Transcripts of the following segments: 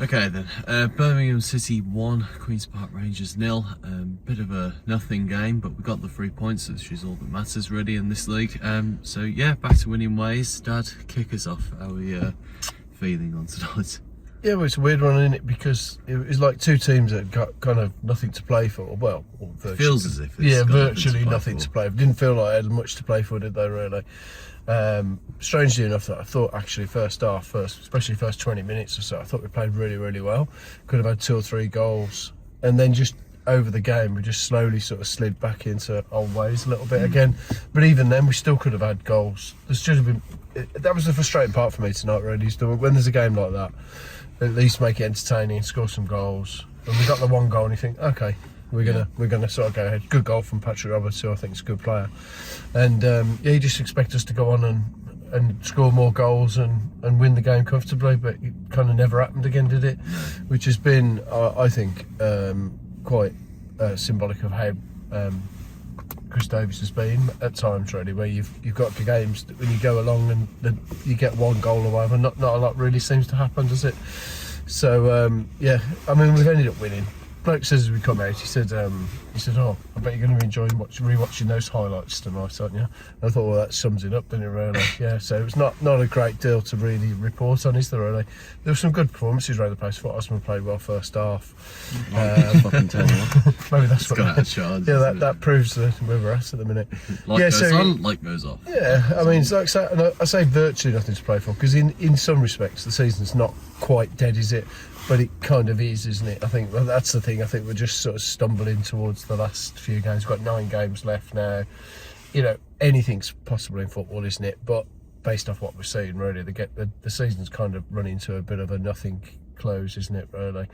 Okay then, Birmingham City 1, Queen's Park Rangers 0. Bit of a nothing game, but we got the 3 points, which is all that matters really in this league. So yeah, back to winning ways. Dad, kick us off. How are we feeling on tonight? Yeah, well, it's a weird one, isn't it? Because it was like two teams that got kind of nothing to play for. Well, or virtually, Feels as if it's got virtually nothing to play for. Didn't feel like they had much to play for, did they, really? Strangely enough, that I thought actually especially first 20 minutes or so, I thought we played really, really well. Could have had 2 or 3 goals. And then just over the game, we just slowly sort of slid back into old ways a little bit again. But even then, we still could have had goals. That was the frustrating part for me tonight, really. When there's a game like that, at least make it entertaining, score some goals. And we got the 1 goal and you think, okay, we're gonna sort of go ahead. Good goal from Patrick Roberts, who I think is a good player. And yeah, you just expect us to go on and score more goals and win the game comfortably, but it kind of never happened again, did it? Which has been, I think, quite symbolic of how Chris Davies has been at times, really, where you've got the games that when you go along and you get 1 goal or whatever, not a lot really seems to happen, does it? So yeah, I mean, we've ended up winning. Bloke says as we come out, he said, oh, I bet you're going to be enjoying rewatching those highlights tonight, aren't you? And I thought, well, that sums it up, doesn't it, really? Yeah, so it's not a great deal to really report on, is there, really? There were some good performances around the place. I thought Osman played well first half. Maybe that's what that proves where we're at the minute. Goes on, like goes off. Yeah, I mean, it's like I say virtually nothing to play for, because in some respects the season's not quite dead, is it? But it kind of is, isn't it? I think that's the thing. I think we're just sort of stumbling towards the last few games. We've got 9 games left now. You know, anything's possible in football, isn't it? But based off what we're seeing, really, the season's kind of running to a bit of a nothing close, isn't it, really?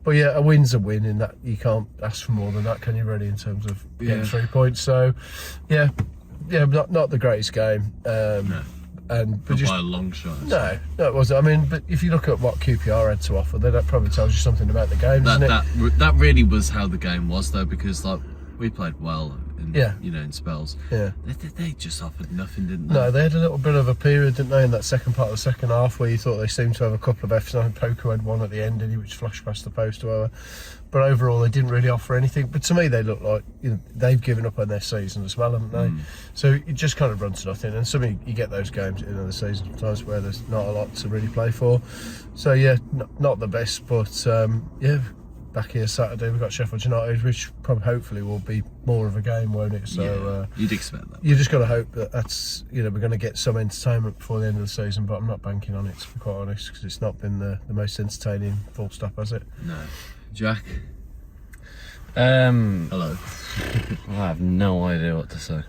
But yeah, a win's a win, in that you can't ask for more than that, can you, really, in terms of getting 3 points? So, yeah, not the greatest game. No. But just by a long shot. No, it wasn't. I mean, but if you look at what QPR had to offer, then that probably tells you something about the game, doesn't it? That really was how the game was, though, because like we played well, in spells. Yeah, they just offered nothing, didn't they? No, they had a little bit of a period, didn't they, in that second part of the second half, where you thought they seemed to have a couple of F's. I think Poku had one at the end, didn't he, which flashed past the post or whatever. But overall, they didn't really offer anything. But to me, they look like they've given up on their season as well, haven't they? So it just kind of runs to nothing. And something you get those games in the season sometimes where there's not a lot to really play for. So yeah, not the best, but yeah. Back here Saturday, we've got Sheffield United, which probably hopefully will be more of a game, won't it? So you'd expect that. You just got to hope that's we're going to get some entertainment before the end of the season, but I'm not banking on it, to be quite honest, because it's not been the most entertaining full stop, has it? No. Jack? Hello. I have no idea what to say.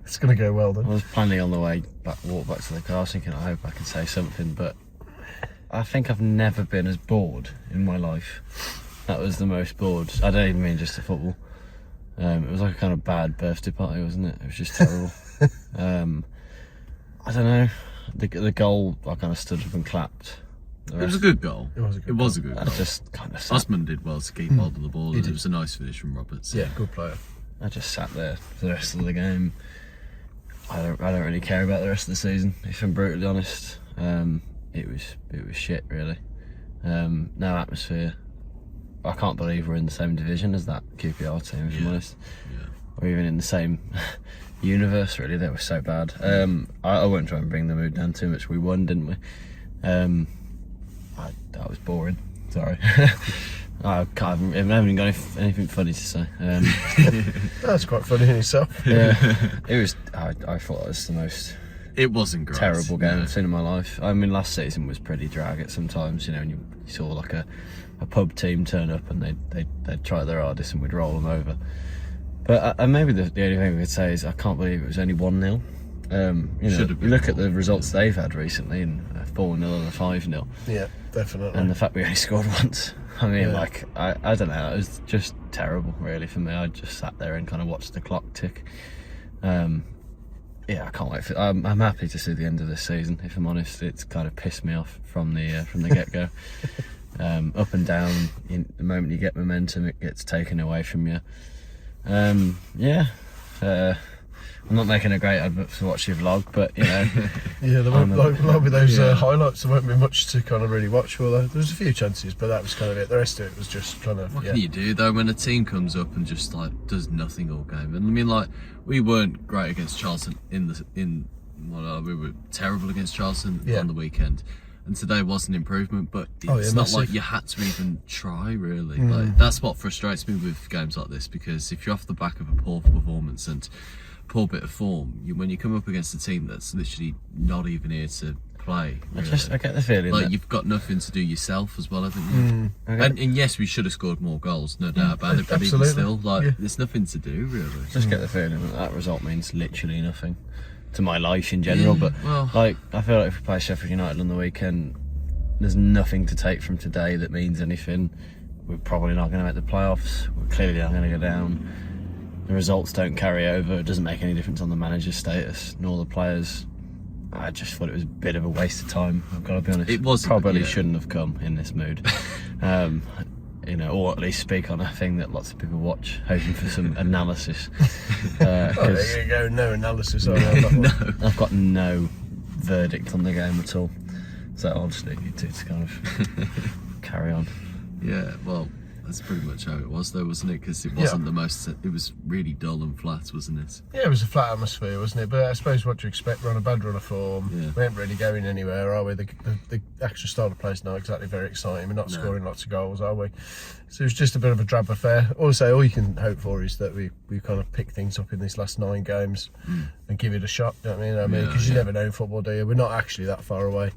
It's going to go well then. I was planning on the walk back to the car, thinking I hope I can say something, but I think I've never been as bored in my life. That was the most bored. I don't even mean just the football. It was like a kind of bad birthday party, wasn't it? It was just terrible. I don't know. The goal, I kind of stood up and clapped. It was a good goal. It was a good goal. I just kind of sat. Osman did well to keep hold of the ball. It was a nice finish from Roberts. Yeah, good player. I just sat there for the rest of the game. I don't really care about the rest of the season, if I'm brutally honest. It was shit, really. No atmosphere. I can't believe we're in the same division as that QPR team, if I'm honest. Yeah. Or even in the same universe, really. They were so bad. I won't try and bring the mood down too much. We won, didn't we? That was boring. Sorry. I haven't even got anything funny to say. That's quite funny in itself. Yeah, it was. I thought it was the most. It wasn't great. Terrible game I've seen in my life. I mean, last season was pretty drag at sometimes, and you saw like a pub team turn up and they'd try their hardest and we'd roll them over. But maybe the only thing we could say is I can't believe it was only 1-0. You look at the results they've had recently, and 4-0 and a 5-0. Yeah, definitely. And the fact we only scored once. I mean, I don't know. It was just terrible, really, for me. I just sat there and kind of watched the clock tick. Yeah, I can't wait for. I'm happy to see the end of this season. If I'm honest, it's kind of pissed me off from the get go. Up and down. The moment you get momentum, it gets taken away from you. Yeah. I'm not making a great advert to watch your vlog, but you know. Yeah, there won't like with those highlights. There won't be much to kind of really watch for. There was a few chances, but that was kind of it. The rest of it was just kind of. What can you do though when a team comes up and just like does nothing all game? And I mean, like we weren't great against Charlton we were terrible against Charlton on the weekend. And today was an improvement, but it's not like you had to even try, really. Like that's what frustrates me with games like this, because if you're off the back of a poor performance and poor bit of form, when you come up against a team that's literally not even here to play, really, I get the feeling like that you've got nothing to do yourself as well, haven't you? And yes, we should have scored more goals, no doubt about it, but even still, like there's nothing to do, really. Just get the feeling that result means literally nothing to my life in general, but like I feel like if we play Sheffield United on the weekend, there's nothing to take from today that means anything. We're probably not going to make the playoffs. We're clearly not going to go down. The results don't carry over. It doesn't make any difference on the manager's status nor the players. I just thought it was a bit of a waste of time, I've got to be honest. It was probably shouldn't have come in this mood. You know, or at least speak on a thing that lots of people watch, hoping for some analysis. There you go, no analysis. No. I've got no verdict on the game at all, so I'll just leave you to kind of carry on. Yeah, well, that's pretty much how it was though, wasn't it? Because it wasn't the most, it was really dull and flat, wasn't it? Yeah, it was a flat atmosphere, wasn't it? But I suppose what do you expect? We're on a bad run of form. We ain't really going anywhere, are we? The extra style of play is not exactly very exciting. We're not scoring lots of goals, are we? So it was just a bit of a drab affair. Also, all you can hope for is that we kind of pick things up in these last 9 games and give it a shot. Do you know what I mean? Because you never know in football, do you? We're not actually that far away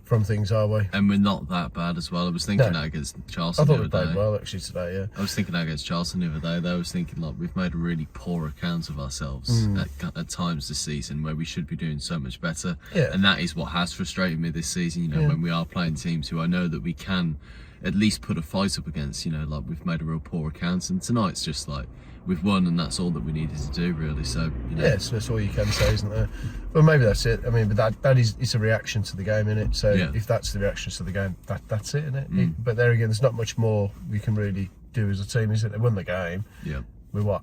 from things, are we? And we're not that bad as well. I was thinking that against Charlton. I thought we played well actually today. Yeah. I was thinking that against Charlton the other day. Though I was thinking like we've made a really poor account of ourselves at times this season, where we should be doing so much better. Yeah. And that is what has frustrated me this season. You know, when we are playing teams who I know that we can at least put a fight up against. You know, like we've made a real poor account, and tonight's just like we've won, and that's all that we needed to do, really. So you know. Yes, that's all you can say, isn't there? Well, maybe that's it. I mean, but that is, it's a reaction to the game, isn't it? So if that's the reactions to the game, that's it, isn't it? But there again, there's not much more we can really do as a team, is it? They won the game. Yeah. We're what,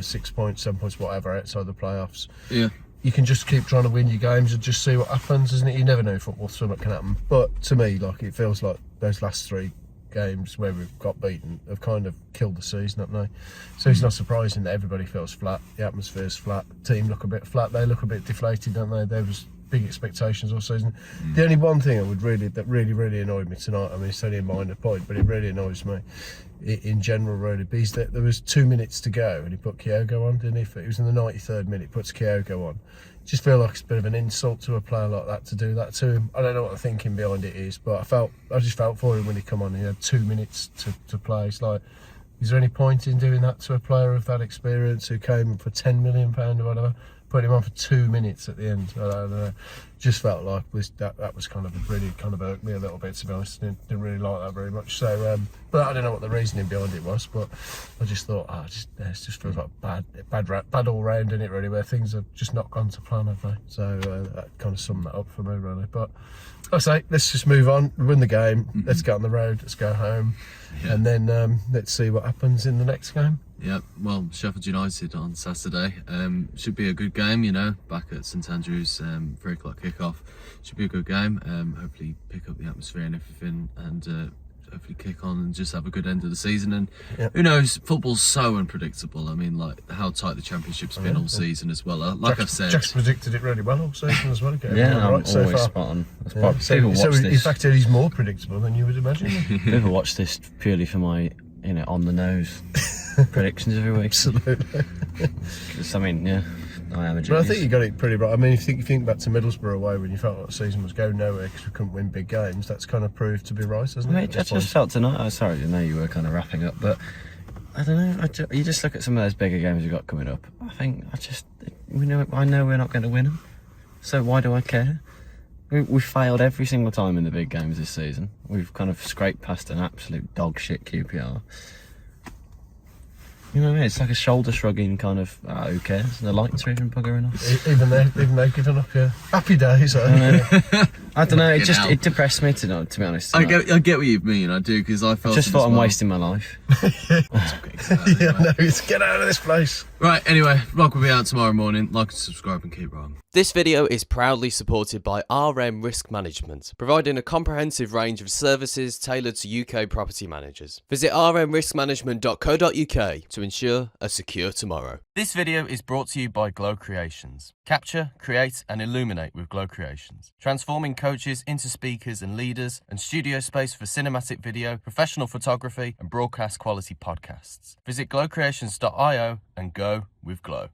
6 points, 7 points, whatever, outside the playoffs. Yeah. You can just keep trying to win your games and just see what happens, isn't it? You never know in football, something can happen. But to me, like, it feels like those last 3 games where we've got beaten have kind of killed the season, haven't they? So it's not surprising that everybody feels flat, the atmosphere's flat, the team look a bit flat, they look a bit deflated, don't they? There was big expectations all season. The only one thing that really annoyed me tonight, I mean, it's only a minor point, but it really annoys me in general, really, is that there was 2 minutes to go and he put Kyogo on, didn't he? It was in the 93rd minute, puts Kyogo on. Just feel like it's a bit of an insult to a player like that to do that to him. I don't know what the thinking behind it is, but I just felt for him when he come on. He had 2 minutes to play. It's like, is there any point in doing that to a player of that experience who came for £10 million or whatever? Put him on for 2 minutes at the end. I don't know. Just felt like that was kind of really kind of irked me a little bit, to be honest. Didn't really like that very much. So, but I don't know what the reasoning behind it was. But I just thought, it just feels like bad all round in it, really, where things have just not gone to plan, have they? So that kind of summed that up for me, really. But I say, let's just move on. We win the game. Let's get on the road. Let's go home, and then let's see what happens in the next game. Yeah, well, Sheffield United on Saturday should be a good game, you know, back at St Andrews, 3 o'clock kickoff. Should be a good game. Hopefully pick up the atmosphere and everything, and hopefully kick on and just have a good end of the season. And who knows, football's so unpredictable. I mean, like how tight the Championship's been all season as well. Like I've said, Jack's predicted it really well all season as well. I'm right so always far. spot on. So in fact, he's more predictable than you would imagine. People watch this purely for my, on the nose predictions every week. Absolutely. I mean, I am a genius. But I think you got it pretty right. I mean, if you think back to Middlesbrough away when you felt like the season was going nowhere because we couldn't win big games, that's kind of proved to be right, hasn't it? I just felt tonight. I'm sorry, I know you were kind of wrapping up, but I don't know. You just look at some of those bigger games we've got coming up. I know we're not going to win them, so why do I care? We've failed every single time in the big games this season. We've kind of scraped past an absolute dog shit QPR. You know what I mean? It's like a shoulder shrugging kind of, who cares? The lights are even buggering off. Even they've given up, yeah. Happy days, I I don't know. Fucking hell. It depressed me to be honest. I get what you mean. I do, because I felt. Just thought I'm wasting my life. Yeah, no, it's get out of this place. Right. Anyway, vlog will be out tomorrow morning. Like and subscribe and keep rolling. This video is proudly supported by RM Risk Management, providing a comprehensive range of services tailored to UK property managers. Visit rmriskmanagement.co.uk to ensure a secure tomorrow. This video is brought to you by Glow Creations. Capture, create and illuminate with Glow Creations. Transforming coaches into speakers and leaders, and studio space for cinematic video, professional photography and broadcast quality podcasts. Visit glowcreations.io and go with Glow.